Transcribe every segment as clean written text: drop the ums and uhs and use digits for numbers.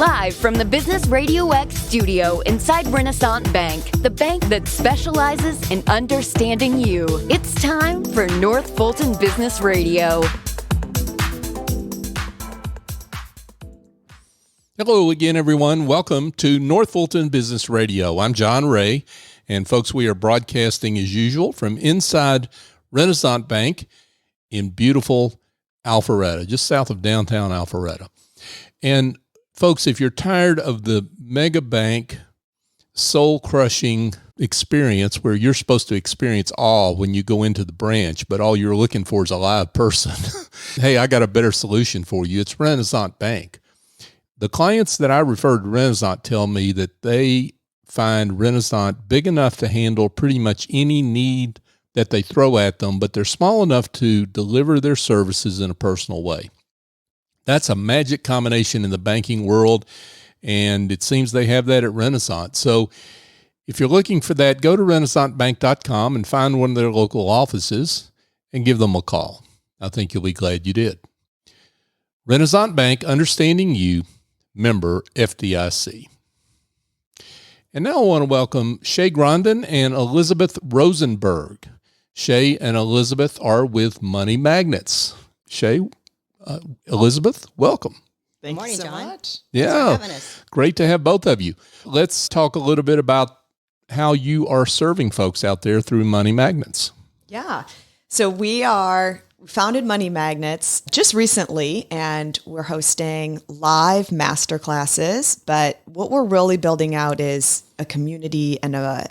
Live from the Business RadioX studio inside Renaissance Bank, the bank that specializes in understanding you. It's time for North Fulton Business Radio. Hello again, everyone. Welcome to North Fulton Business Radio. I'm John Ray, and folks, we are broadcasting as usual from inside Renaissance Bank in beautiful Alpharetta, just south of downtown Alpharetta. And folks, if you're tired of the mega bank soul-crushing experience where you're supposed to experience awe when you go into the branch, but all you're looking for is a live person, hey, I got a better solution for you. It's Renaissance Bank. The clients that I refer to Renaissance tell me that they find Renaissance big enough to handle pretty much any need that they throw at them, but they're small enough to deliver their services in a personal way. That's a magic combination in the banking world, and it seems they have that at Renaissance. So if you're looking for that, go to renaissancebank.com and find one of their local offices and give them a call. I think you'll be glad you did. Renaissance Bank, understanding you, member FDIC. And now I want to welcome Sha Grondin and Elizabeth Rosenberg. Sha and Elizabeth are with Money Magnats. Sha, Elizabeth, welcome. Thank Morning, you so John. much. Yeah, Thanks for having us. great to have both of you. Let's talk a little bit about how you are serving folks out there through Money Magnats. Yeah. So we founded Money Magnats just recently, and we're hosting live masterclasses. But what we're really building out is a community and a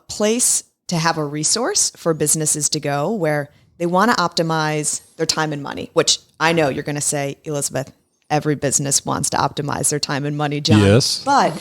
place to have a resource for businesses to go where they want to optimize their time and money, which I know you're going to say, Elizabeth, every business wants to optimize their time and money, John. Yes. But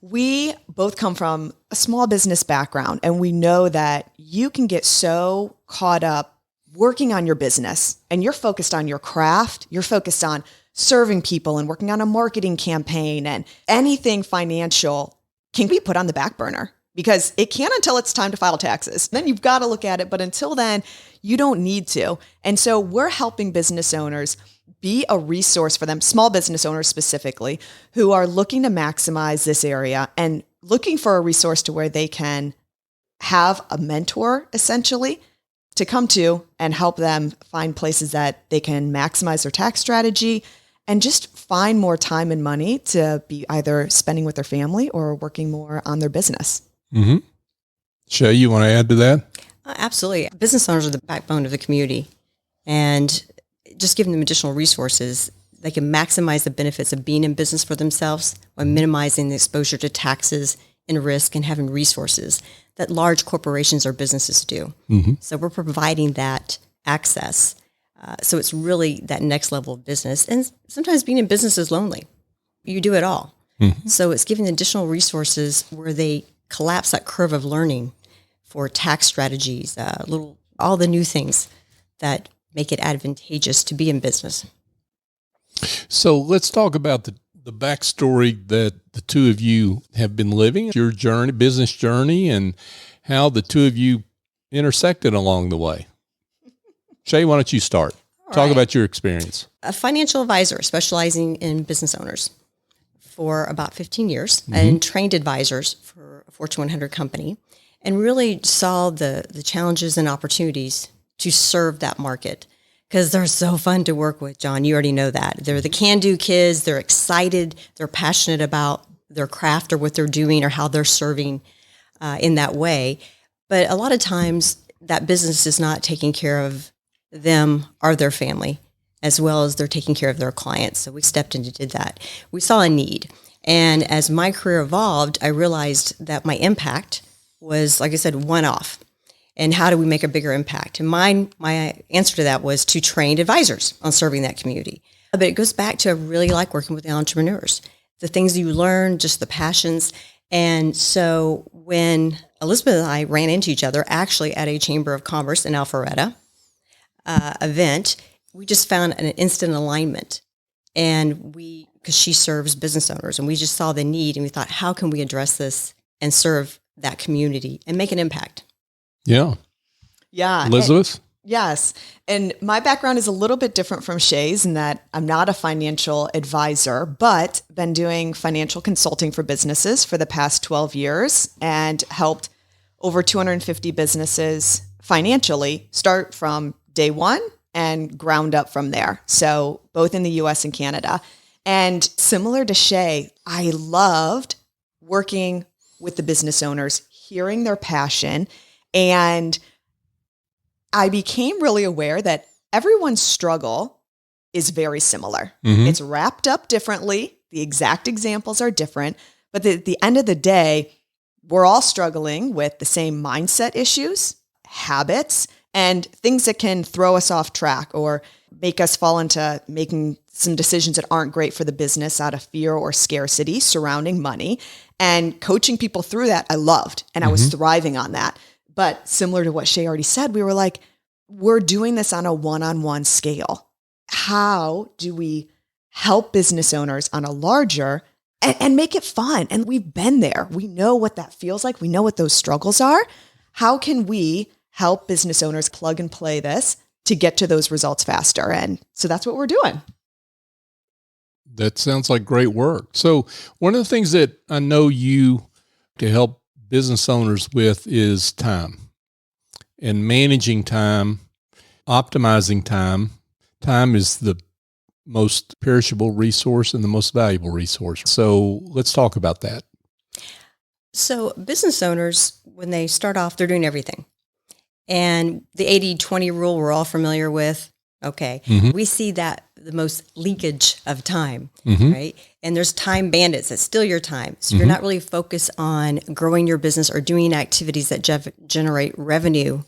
we both come from a small business background, and we know that you can get so caught up working on your business and you're focused on your craft, you're focused on serving people and working on a marketing campaign, and anything financial can be put on the back burner because it can't until it's time to file taxes. Then you've got to look at it, but until then, you don't need to. And so we're helping business owners be a resource for them, small business owners specifically, who are looking to maximize this area and looking for a resource to where they can have a mentor, essentially, to come to and help them find places that they can maximize their tax strategy and just find more time and money to be either spending with their family or working more on their business. Mm-hmm. Sha, you want to add to that? Absolutely. Business owners are the backbone of the community, and just giving them additional resources, they can maximize the benefits of being in business for themselves while minimizing the exposure to taxes and risk and having resources that large corporations or businesses do. Mm-hmm. So we're providing that access. So it's really that next level of business. And sometimes being in business is lonely. You do it all. Mm-hmm. So it's giving additional resources where they collapse that curve of learning for tax strategies, all the new things that make it advantageous to be in business. So let's talk about the backstory that the two of you have been living, your journey, business journey, and how the two of you intersected along the way. Sha, why don't you start? Talk about your experience. A financial advisor specializing in business owners for about 15 years and trained advisors for a Fortune 100 company, and really saw the challenges and opportunities to serve that market because they're so fun to work with, John. You already know that. They're the can-do kids. They're excited. They're passionate about their craft or what they're doing or how they're serving in that way. But a lot of times that business is not taking care of them or their family as well as they're taking care of their clients. So we stepped in and did that. We saw a need. And as my career evolved, I realized that my impact was, like I said, one-off. And how do we make a bigger impact? And my answer to that was to train advisors on serving that community. But it goes back to I really like working with the entrepreneurs, the things you learn, just the passions. And so when Elizabeth and I ran into each other, actually at a Chamber of Commerce in Alpharetta event, we just found an instant alignment. And because she serves business owners, and we just saw the need, and we thought, how can we address this and serve that community and make an impact? Yeah. Yeah. Elizabeth? Yes. And my background is a little bit different from Shay's in that I'm not a financial advisor, but been doing financial consulting for businesses for the past 12 years and helped over 250 businesses financially start from day one and ground up from there. So both in the US and Canada. And similar to Shay, I loved working with the business owners, hearing their passion, and I became really aware that everyone's struggle is very similar. Mm-hmm. It's wrapped up differently. The exact examples are different, but at the end of the day, we're all struggling with the same mindset issues, habits, and things that can throw us off track or make us fall into making some decisions that aren't great for the business out of fear or scarcity surrounding money. And coaching people through that, I loved, and I was thriving on that. But similar to what Shay already said, we were like, we're doing this on a one-on-one scale. How do we help business owners on a larger and make it fun? And we've been there. We know what that feels like. We know what those struggles are. How can we help business owners plug and play this to get to those results faster? And so that's what we're doing. That sounds like great work. So one of the things that I know you to help business owners with is time and managing time, optimizing time. Time is the most perishable resource and the most valuable resource. So let's talk about that. So business owners, when they start off, they're doing everything. And the 80-20 rule we're all familiar with. Okay. We see that the most leakage of time, right? And there's time bandits that steal your time. So you're not really focused on growing your business or doing activities that generate revenue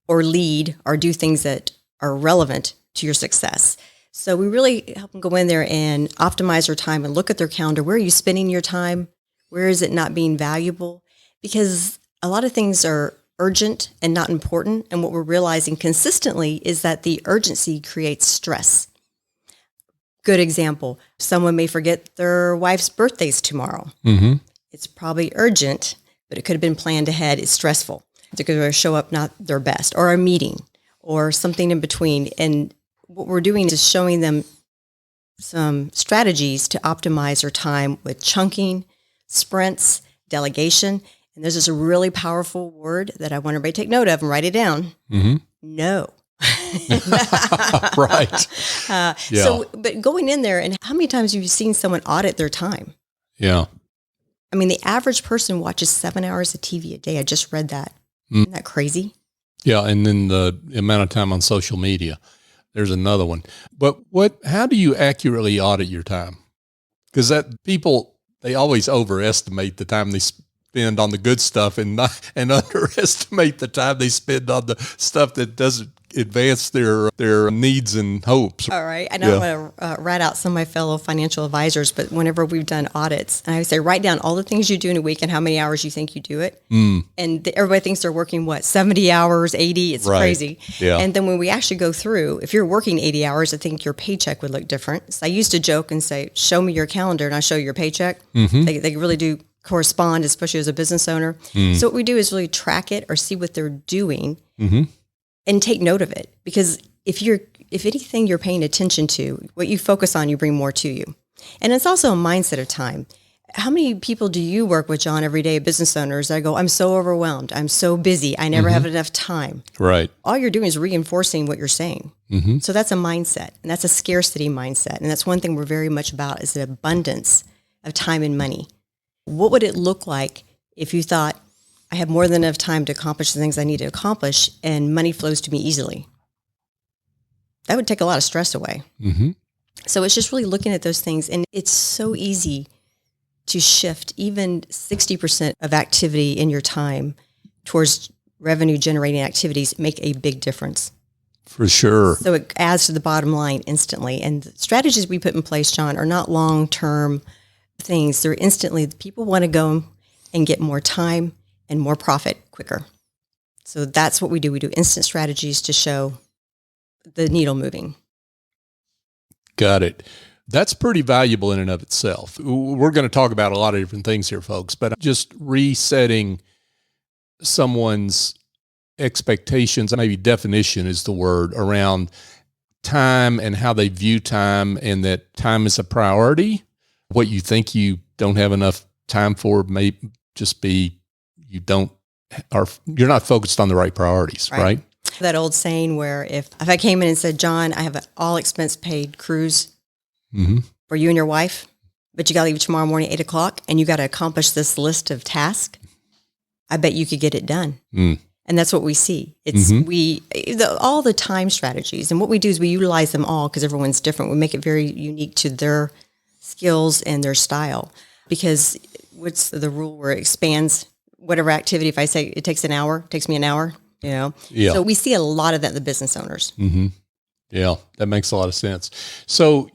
or lead or do things that are relevant to your success. So we really help them go in there and optimize their time and look at their calendar. Where are you spending your time? Where is it not being valuable? Because a lot of things are urgent and not important. And what we're realizing consistently is that the urgency creates stress. Good example, someone may forget their wife's birthday's tomorrow. It's probably urgent, but it could have been planned ahead. It's stressful. They're going to show up not their best, or a meeting, or something in between. And what we're doing is showing them some strategies to optimize their time with chunking, sprints, delegation. And there's this really powerful word that I want everybody to take note of and write it down. No. Right. So, but going in there, and how many times have you seen someone audit their time? Yeah. I mean, the average person watches 7 hours of TV a day. I just read that. Isn't that crazy? Yeah. And then the amount of time on social media, there's another one. But how do you accurately audit your time? Because they always overestimate the time they spend on the good stuff and underestimate the time they spend on the stuff that doesn't advance their needs and hopes. All right. I don't want to rat out some of my fellow financial advisors, but whenever we've done audits, and I would say, write down all the things you do in a week and how many hours you think you do it. And everybody thinks they're working, 70 hours, 80? It's crazy. Yeah. And then when we actually go through, if you're working 80 hours, I think your paycheck would look different. So I used to joke and say, show me your calendar and I'll show you your paycheck. They really do correspond, especially as a business owner. So what we do is really track it or see what they're doing and take note of it. Because if anything you're paying attention to, what you focus on, you bring more to you. And it's also a mindset of time. How many people do you work with, John, every day, business owners that go, I'm so overwhelmed, I'm so busy, I never have enough time. Right. All you're doing is reinforcing what you're saying. So that's a mindset, and that's a scarcity mindset. And that's one thing we're very much about, is the abundance of time and money. What would it look like if you thought, I have more than enough time to accomplish the things I need to accomplish and money flows to me easily? That would take a lot of stress away. So it's just really looking at those things. And it's so easy to shift even 60% of activity in your time towards revenue generating activities, make a big difference. For sure. So it adds to the bottom line instantly. And the strategies we put in place, John, are not long-term things. They're instantly, people want to go and get more time and more profit quicker. So that's what we do. We do instant strategies to show the needle moving. Got it. That's pretty valuable in and of itself. We're going to talk about a lot of different things here, folks, but just resetting someone's expectations, maybe definition is the word, around time and how they view time, and that time is a priority. What you think you don't have enough time for may just be you're not focused on the right priorities, right? That old saying where if I came in and said, John, I have an all expense paid cruise for you and your wife, but you got to leave tomorrow morning at 8:00 and you got to accomplish this list of tasks, I bet you could get it done. And that's what we see. It's all the time strategies. And what we do is we utilize them all because everyone's different. We make it very unique to their skills and their style. Because what's the rule where it expands whatever activity? If I say it takes an hour, it takes me an hour, Yeah. So we see a lot of that in the business owners. Yeah, that makes a lot of sense. So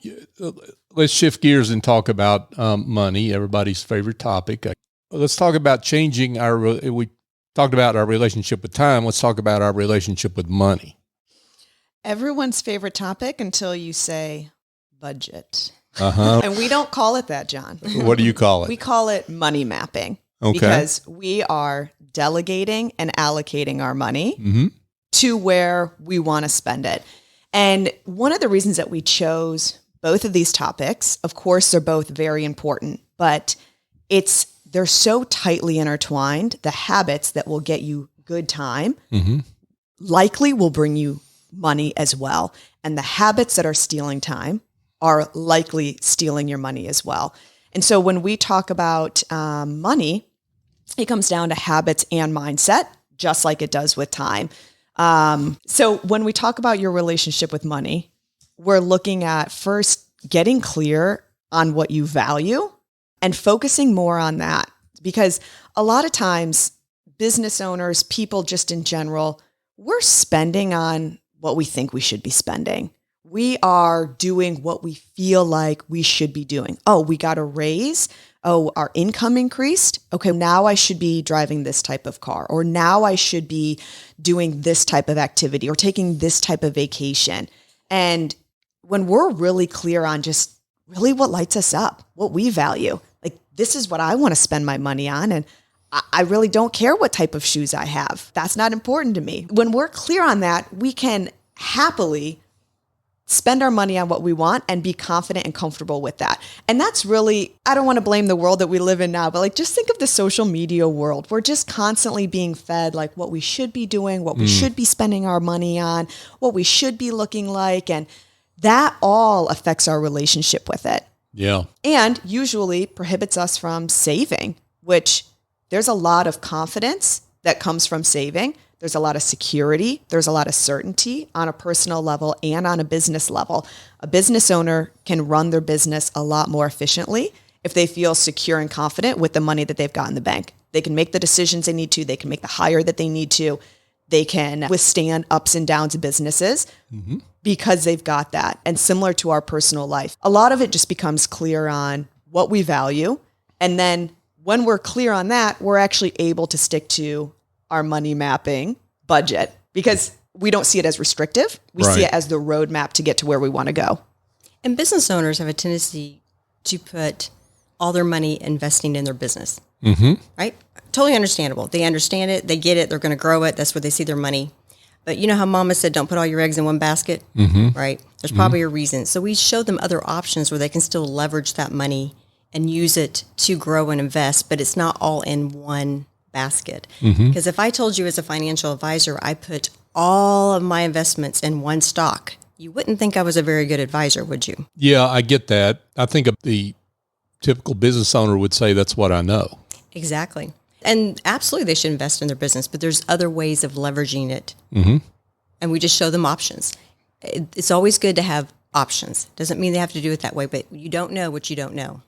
let's shift gears and talk about money, everybody's favorite topic. Let's talk about changing we talked about our relationship with time. Let's talk about our relationship with money. Everyone's favorite topic until you say budget. And we don't call it that, John. What do you call it? We call it money mapping. Okay. Because we are delegating and allocating our money to where we want to spend it. And one of the reasons that we chose both of these topics, of course, they're both very important, but they're so tightly intertwined. The habits that will get you good time likely will bring you money as well. And the habits that are stealing time are likely stealing your money as well. And so when we talk about money, it comes down to habits and mindset, just like it does with time. So when we talk about your relationship with money, we're looking at first getting clear on what you value and focusing more on that. Because a lot of times, business owners, people just in general, we're spending on what we think we should be spending. We are doing what we feel like we should be doing. Oh, we got a raise. Oh, our income increased. Okay, now I should be driving this type of car, or now I should be doing this type of activity or taking this type of vacation. And when we're really clear on just really what lights us up, what we value, like this is what I want to spend my money on, and I really don't care what type of shoes I have. That's not important to me. When we're clear on that, we can happily spend our money on what we want and be confident and comfortable with that. And that's really, I don't want to blame the world that we live in now, but like just think of the social media world. We're just constantly being fed like what we should be doing, what we should be spending our money on, what we should be looking like. And that all affects our relationship with it. Yeah. And usually prohibits us from saving, which there's a lot of confidence that comes from saving. There's a lot of security. There's a lot of certainty on a personal level and on a business level. A business owner can run their business a lot more efficiently if they feel secure and confident with the money that they've got in the bank. They can make the decisions they need to. They can make the hire that they need to. They can withstand ups and downs of businesses because they've got that. And similar to our personal life, a lot of it just becomes clear on what we value. And then when we're clear on that, we're actually able to stick to our money mapping budget because we don't see it as restrictive. We see it as the roadmap to get to where we want to go. And business owners have a tendency to put all their money investing in their business, right? Totally understandable. They understand it. They get it. They're going to grow it. That's where they see their money. But you know how mama said, don't put all your eggs in one basket, right? There's probably a reason. So we show them other options where they can still leverage that money and use it to grow and invest, but it's not all in one basket. Because if I told you as a financial advisor, I put all of my investments in one stock, you wouldn't think I was a very good advisor, would you? Yeah, I get that. I think the typical business owner would say that's what I know. Exactly. And absolutely they should invest in their business, but there's other ways of leveraging it. And we just show them options. It's always good to have options. Doesn't mean they have to do it that way, but you don't know what you don't know.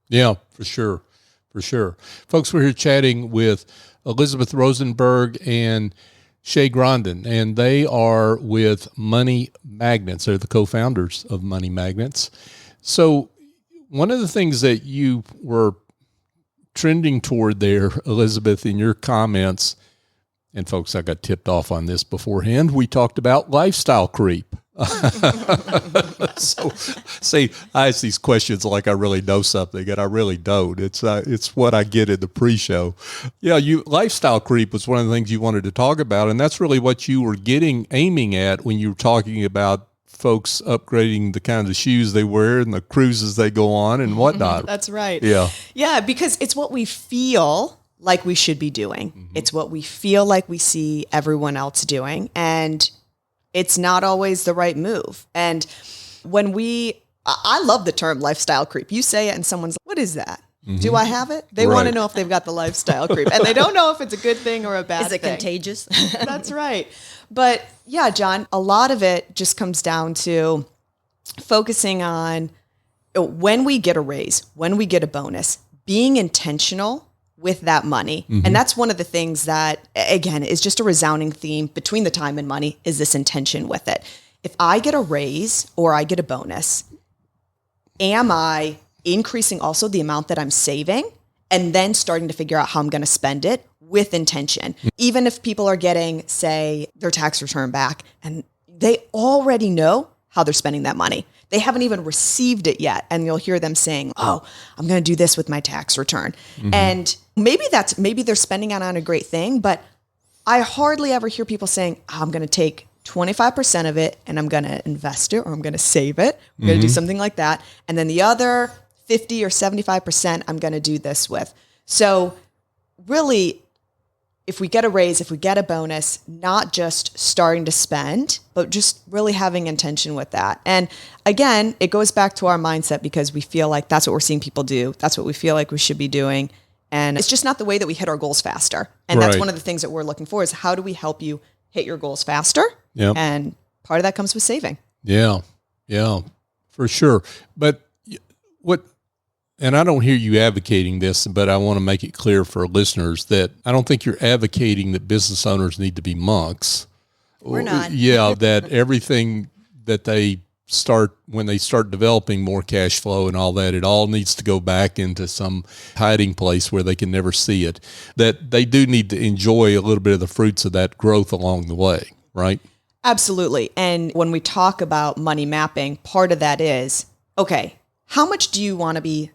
Yeah, for sure. For sure. Folks, we're here chatting with Elizabeth Rosenberg and Sha Grondin, and they are with Money Magnats. They're the co-founders of Money Magnats. So one of the things that you were trending toward there, Elizabeth, in your comments, and folks, I got tipped off on this beforehand, we talked about lifestyle creep. So, see, I ask these questions like I really know something, and I really don't. It's what I get in the pre-show. Yeah, lifestyle creep was one of the things you wanted to talk about, and that's really what you were aiming at when you were talking about folks upgrading the kind of shoes they wear and the cruises they go on and whatnot. That's right. Yeah. Yeah, because it's what we feel like we should be doing. Mm-hmm. It's what we feel like we see everyone else doing. And it's not always the right move. And I love the term lifestyle creep. You say it and someone's like, what is that? Mm-hmm. Do I have it? They want to know if they've got the lifestyle creep. And they don't know if it's a good thing or a bad thing. Is it contagious? That's right. But yeah, John, a lot of it just comes down to focusing on when we get a raise, when we get a bonus, being intentional with that money. Mm-hmm. And that's one of the things that, again, is just a resounding theme between the time and money is this intention with it. If I get a raise or I get a bonus, am I increasing also the amount that I'm saving and then starting to figure out how I'm going to spend it with intention? Mm-hmm. Even if people are getting, say, their tax return back and they already know how they're spending that money. They haven't even received it yet. And you'll hear them saying, oh, I'm going to do this with my tax return. Mm-hmm. And maybe they're spending it on a great thing, but I hardly ever hear people saying, oh, I'm going to take 25% of it and I'm going to invest it or I'm going to save it. I'm going to do something like that. And then the other 50 or 75% I'm going to do this with. So really, if we get a raise, if we get a bonus, not just starting to spend, but just really having intention with that. And again, it goes back to our mindset because we feel like that's what we're seeing people do. That's what we feel like we should be doing. And it's just not the way that we hit our goals faster. And that's one of the things that we're looking for is how do we help you hit your goals faster? Yep. And part of that comes with saving. Yeah, for sure. But and I don't hear you advocating this, but I want to make it clear for listeners that I don't think you're advocating that business owners need to be monks. We're not. Yeah, that everything that when they start developing more cash flow and all that, it all needs to go back into some hiding place where they can never see it. That they do need to enjoy a little bit of the fruits of that growth along the way, right? Absolutely. And when we talk about money mapping, part of that is, okay, how much do you want to be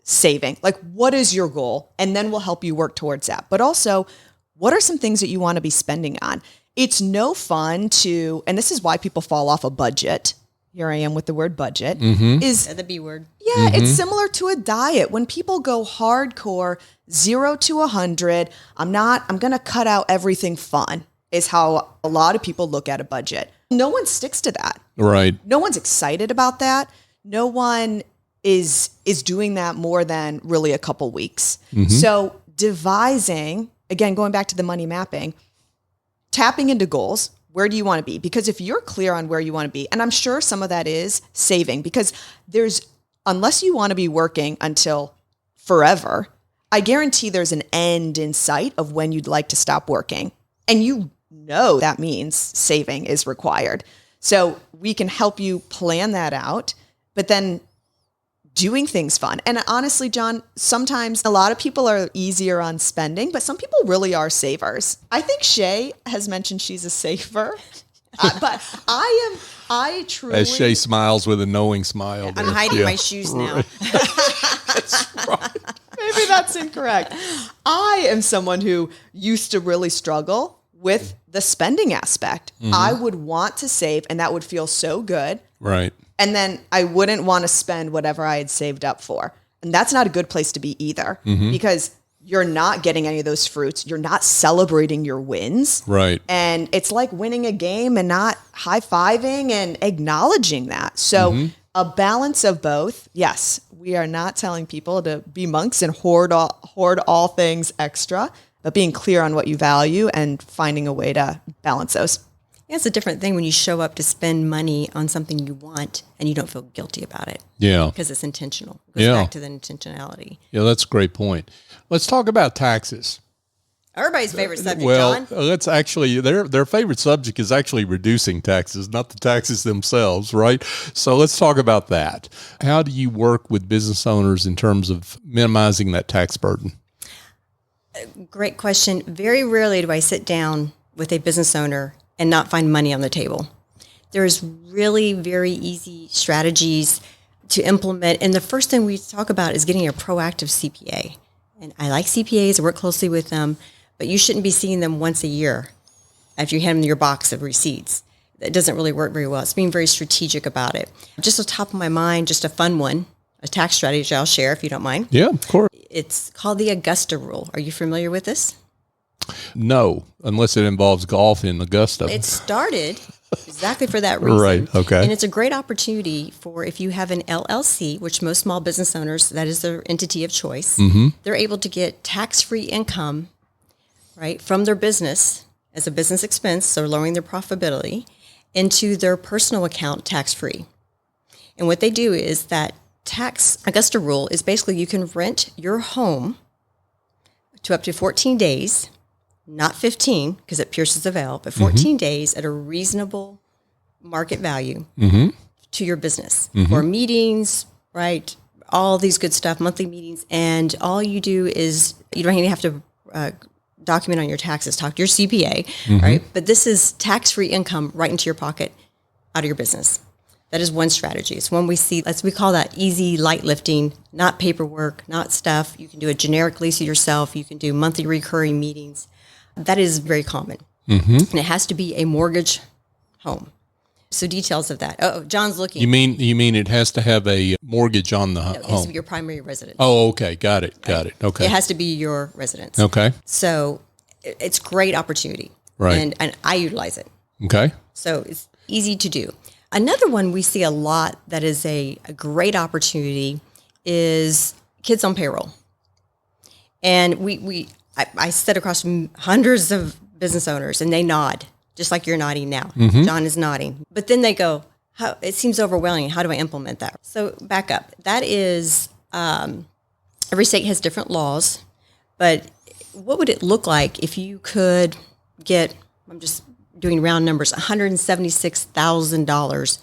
saving? Like, what is your goal? And then we'll help you work towards that. But also, what are some things that you want to be spending on? It's no fun and this is why people fall off a budget. Here I am with the word budget. Mm-hmm. Is the B word. Yeah, it's similar to a diet. When people go hardcore, 0 to 100, I'm going to cut out everything fun, is how a lot of people look at a budget. No one sticks to that. Right. No one's excited about that. No one is doing that more than really a couple weeks. Mm-hmm. So devising, again, going back to the money mapping, tapping into goals. Where do you want to be? Because if you're clear on where you want to be, and I'm sure some of that is saving, because unless you want to be working until forever, I guarantee there's an end in sight of when you'd like to stop working. And you know that means saving is required. So we can help you plan that out, but then doing things fun. And honestly, John, sometimes a lot of people are easier on spending, but some people really are savers. I think Shay has mentioned she's a saver, but I truly... As Shay smiles with a knowing smile. I'm hiding my shoes now. That's right. Maybe that's incorrect. I am someone who used to really struggle with the spending aspect. Mm-hmm. I would want to save, and that would feel so good. Right. And then I wouldn't want to spend whatever I had saved up for. And that's not a good place to be either, because you're not getting any of those fruits. You're not celebrating your wins. Right. And it's like winning a game and not high-fiving and acknowledging that. So a balance of both. Yes, we are not telling people to be monks and hoard all things extra, but being clear on what you value and finding a way to balance those. Yeah, it's a different thing when you show up to spend money on something you want and you don't feel guilty about it. Yeah. Because it's intentional. It goes back to the intentionality. Yeah, that's a great point. Let's talk about taxes. Everybody's favorite subject, John. Well, let's actually, their favorite subject is actually reducing taxes, not the taxes themselves, right? So let's talk about that. How do you work with business owners in terms of minimizing that tax burden? Great question. Very rarely do I sit down with a business owner and not find money on the table. There's really very easy strategies to implement. And the first thing we talk about is getting a proactive CPA. And I like CPAs, I work closely with them, but you shouldn't be seeing them once a year after you hand them your box of receipts. That doesn't really work very well. It's being very strategic about it. Just on top of my mind, just a fun one, a tax strategy I'll share if you don't mind. Yeah, of course. It's called the Augusta Rule. Are you familiar with this? No, unless it involves golf in Augusta. It started exactly for that reason. Right, okay. And it's a great opportunity for if you have an LLC, which most small business owners, that is their entity of choice, they're able to get tax-free income, right, from their business as a business expense, so lowering their profitability, into their personal account tax-free. And what they do is that Augusta Rule is basically you can rent your home to up to 14 days, not 15 because it pierces the veil, but 14 days at a reasonable market value to your business for meetings, right? All these good stuff, monthly meetings. And all you do is you don't even have to document on your taxes, talk to your CPA, right? But this is tax-free income right into your pocket out of your business. That is one strategy. It's one we see, we call that easy light lifting, not paperwork, not stuff. You can do a generic lease yourself. You can do monthly recurring meetings. That is very common. And it has to be a mortgage home. So details of that. Oh, John's looking. You mean it has to have a mortgage on the No, it has home? to be your primary residence. Oh, okay. Got it. Okay. It has to be your residence. Okay. So it's great opportunity. Right. And I utilize it. Okay. So it's easy to do. Another one we see a lot that is a great opportunity is kids on payroll. And I sit across from hundreds of business owners and they nod, just like you're nodding now. John is nodding. But then they go, it seems overwhelming. How do I implement that? So back up. That is, every state has different laws, but what would it look like if you could get, I'm just doing round numbers, $176,000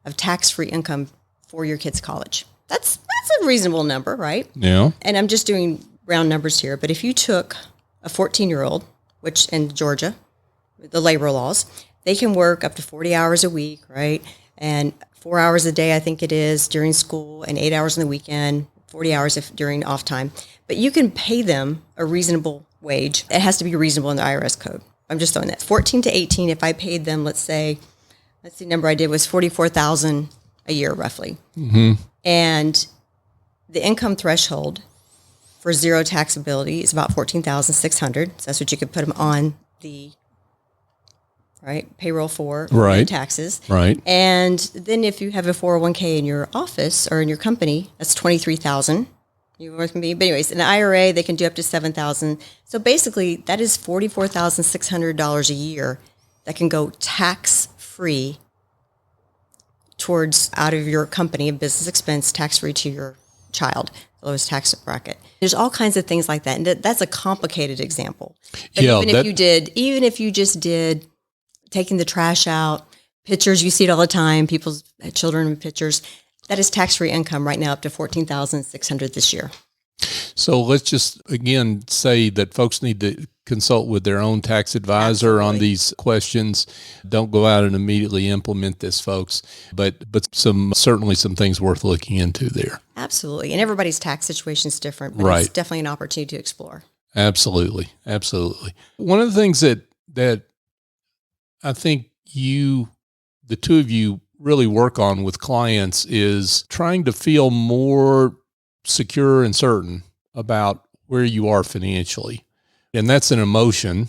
of tax-free income for your kids' college? That's a reasonable number, right? Yeah. And I'm just doing round numbers here, but if you took a 14-year-old, which in Georgia, the labor laws, they can work up to 40 hours a week, right? And 4 hours a day, I think it is, during school, and 8 hours on the weekend, 40 hours during off time. But you can pay them a reasonable wage. It has to be reasonable in the IRS code. I'm just throwing that. 14 to 18, if I paid them, let's see, the number I did was $44,000 a year, roughly. And the income threshold for zero taxability is about $14,600. So that's what you could put them on the payroll for taxes. Right. And then if you have a 401k in your office or in your company, that's $23,000. You work with me, but anyways, in the IRA they can do up to $7,000. So basically, that is $44,600 a year that can go tax free towards out of your company, a business expense, tax free to your child, the lowest tax bracket. There's all kinds of things like that, and that's a complicated example. But even if you just did taking the trash out, pictures, you see it all the time, people's children in pictures. That is tax-free income right now up to $14,600 this year. So let's just, again, say that folks need to consult with their own tax advisor on these questions. Don't go out and immediately implement this, folks, but certainly some things worth looking into there. Absolutely. And everybody's tax situation is different, but it's definitely an opportunity to explore. Absolutely. One of the things that I think the two of you really work on with clients is trying to feel more secure and certain about where you are financially. And that's an emotion.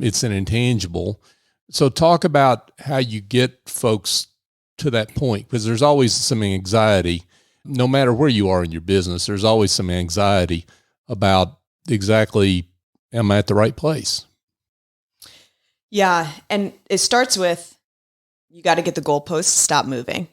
It's an intangible. So talk about how you get folks to that point, because there's always some anxiety. No matter where you are in your business, there's always some anxiety about exactly, am I at the right place? Yeah. And it starts with, you got to get the goalposts, stop moving.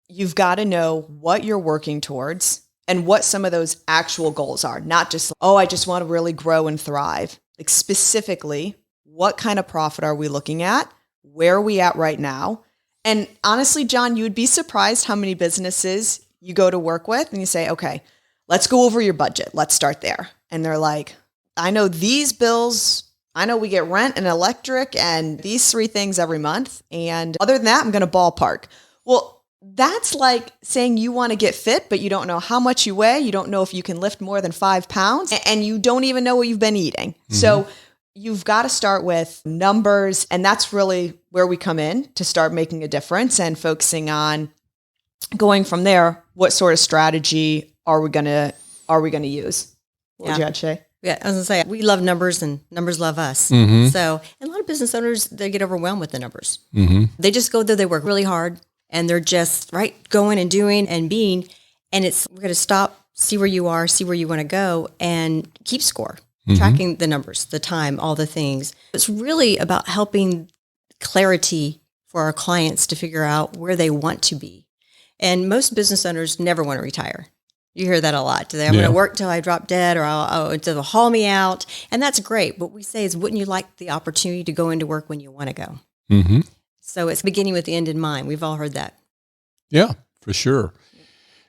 You've got to know what you're working towards and what some of those actual goals are. Not just, I just want to really grow and thrive. Like specifically, what kind of profit are we looking at? Where are we at right now? And honestly, John, you would be surprised how many businesses you go to work with and you say, okay, let's go over your budget. Let's start there. And they're like, I know these bills I know we get rent and electric and these 3 things every month. And other than that, I'm going to ballpark. Well, that's like saying you want to get fit, but you don't know how much you weigh. You don't know if you can lift more than 5 pounds, and you don't even know what you've been eating. Mm-hmm. So you've got to start with numbers. And that's really where we come in to start making a difference and focusing on going from there. What sort of strategy are we going to use? What would you add, Shay? Yeah, I was going to say, we love numbers and numbers love us. Mm-hmm. So, and a lot of business owners, they get overwhelmed with the numbers. Mm-hmm. They just go there, they work really hard, and they're just going and doing and being. And we're going to stop, see where you are, see where you want to go, and keep score, tracking the numbers, the time, all the things. It's really about helping clarity for our clients to figure out where they want to be. And most business owners never want to retire. You hear that a lot. I'm going to work till I drop dead, or they'll haul me out. And that's great. What we say is, wouldn't you like the opportunity to go into work when you want to go? Mm-hmm. So it's beginning with the end in mind. We've all heard that. Yeah, for sure.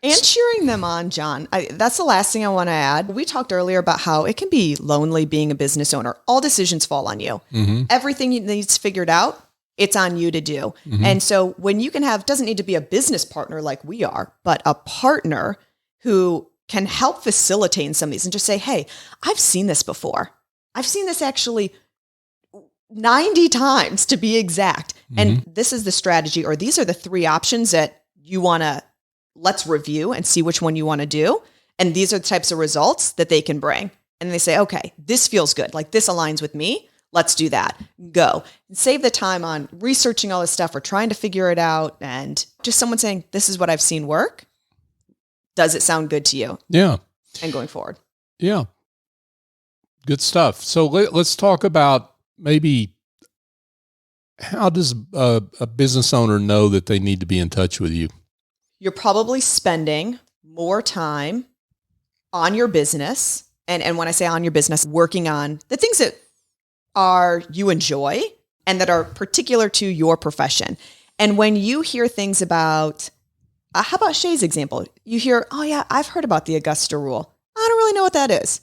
And cheering them on, John. That's the last thing I want to add. We talked earlier about how it can be lonely being a business owner. All decisions fall on you. Mm-hmm. Everything needs figured out, it's on you to do. Mm-hmm. And so when you can doesn't need to be a business partner like we are, but a partner who can help facilitate in some of these and just say, hey, I've seen this before. I've seen this actually 90 times to be exact. Mm-hmm. And this is the strategy, or these are the 3 options that you want to, let's review and see which one you want to do. And these are the types of results that they can bring. And they say, okay, this feels good. Like this aligns with me. Let's do that. Go. And save the time on researching all this stuff or trying to figure it out. And just someone saying, this is what I've seen work. Does it sound good to you? Yeah. And going forward. Yeah. Good stuff. So let's talk about maybe how does a business owner know that they need to be in touch with you? You're probably spending more time on your business. And when I say on your business, working on the things that you enjoy and that are particular to your profession. And when you hear things about, how about Shay's example? You hear, oh yeah, I've heard about the Augusta rule. I don't really know what that is.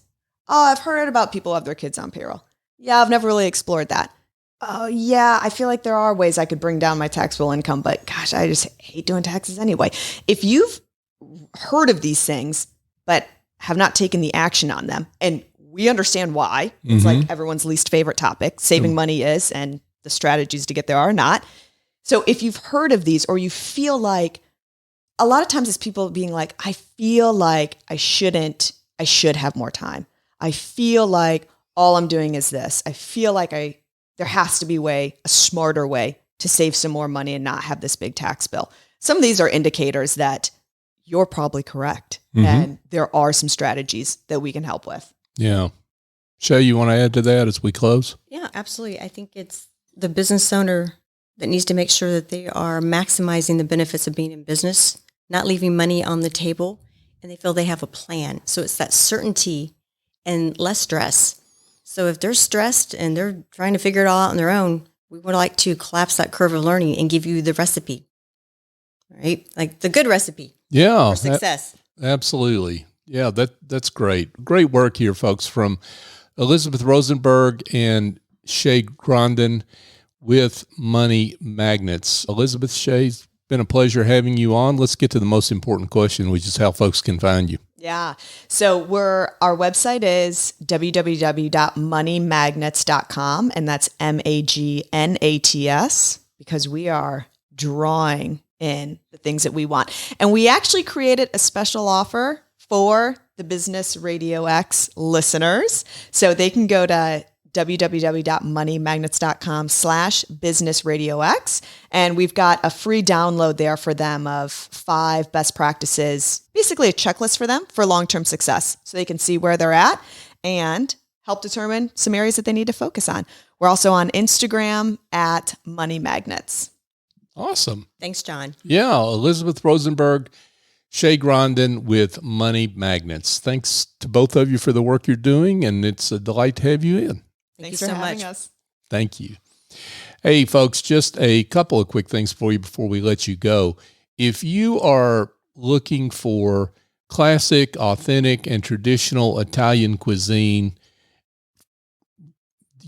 Oh, I've heard about people who have their kids on payroll. Yeah, I've never really explored that. Oh yeah, I feel like there are ways I could bring down my taxable income, but gosh, I just hate doing taxes anyway. If you've heard of these things, but have not taken the action on them, and we understand why, it's like everyone's least favorite topic, saving money is, and the strategies to get there are not. So if you've heard of these, or you feel like, a lot of times it's people being like, I feel like I should have more time. I feel like all I'm doing is this. I feel like there has to be a smarter way to save some more money and not have this big tax bill. Some of these are indicators that you're probably correct. And there are some strategies that we can help with. Yeah. Shay, you want to add to that as we close? Yeah, absolutely. I think it's the business owner that needs to make sure that they are maximizing the benefits of being in business, not leaving money on the table, and they feel they have a plan. So it's that certainty and less stress. So if they're stressed and they're trying to figure it all out on their own, we would like to collapse that curve of learning and give you the recipe, right? Like the good recipe for success. Absolutely. Yeah, that's great. Great work here, folks, from Elizabeth Rosenberg and Sha Grondin with Money Magnats. Elizabeth, Shay's been a pleasure having you on. Let's get to the most important question, which is how folks can find you. Yeah. So our website is www.moneymagnats.com, and that's Magnats, because we are drawing in the things that we want. And we actually created a special offer for the Business RadioX listeners. So they can go to www.moneymagnats.com/businessradiox. And we've got a free download there for them of 5 best practices, basically a checklist for them for long-term success. So they can see where they're at and help determine some areas that they need to focus on. We're also on Instagram at Money Magnats. Awesome. Thanks, John. Yeah. Elizabeth Rosenberg, Sha Grondin with Money Magnats. Thanks to both of you for the work you're doing, and it's a delight to have you in. Thanks for having us. Thank you. Hey, folks, just a couple of quick things for you before we let you go. If you are looking for classic, authentic, and traditional Italian cuisine,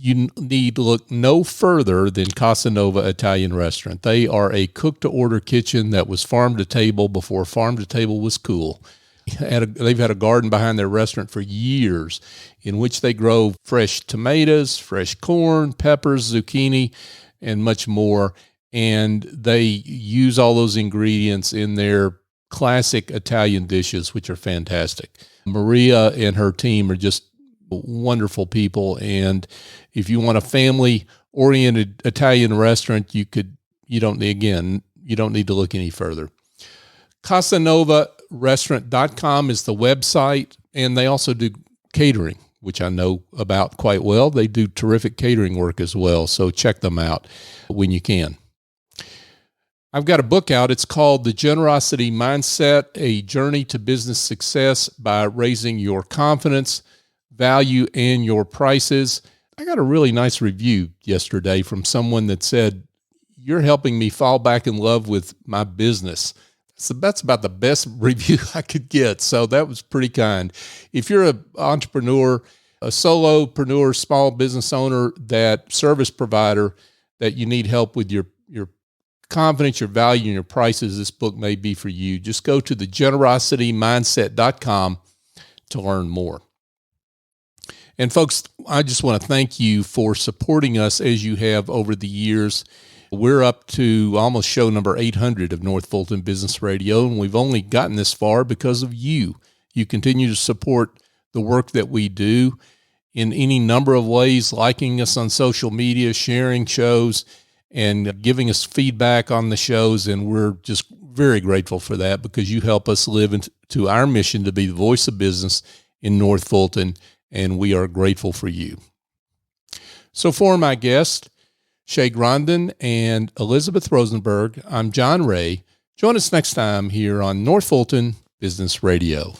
you need to look no further than Casa Nova Italian Restaurant. They are a cook-to-order kitchen that was farm-to-table before farm-to-table was cool. They've had a garden behind their restaurant for years in which they grow fresh tomatoes, fresh corn, peppers, zucchini, and much more. And they use all those ingredients in their classic Italian dishes, which are fantastic. Maria and her team are just wonderful people. And if you want a family-oriented Italian restaurant, you don't need to look any further. CasaNovaRestaurant.com is the website, and they also do catering, which I know about quite well. They do terrific catering work as well, so check them out when you can. I've got a book out. It's called The Generosity Mindset, A Journey to Business Success by Raising Your Confidence, Value, and Your Prices. I got a really nice review yesterday from someone that said, "You're helping me fall back in love with my business." So that's about the best review I could get. So that was pretty kind. If you're an entrepreneur, a solopreneur, small business owner, that service provider that you need help with your confidence, your value, and your prices, this book may be for you. Just go to thegenerositymindset.com to learn more. And folks, I just want to thank you for supporting us as you have over the years. We're up to almost show number 800 of North Fulton Business Radio, and we've only gotten this far because of you. You continue to support the work that we do in any number of ways, liking us on social media, sharing shows, and giving us feedback on the shows, and we're just very grateful for that because you help us live into our mission to be the voice of business in North Fulton, and we are grateful for you. So for my guests, Sha Grondin and Elizabeth Rosenberg, I'm John Ray. Join us next time here on North Fulton Business Radio.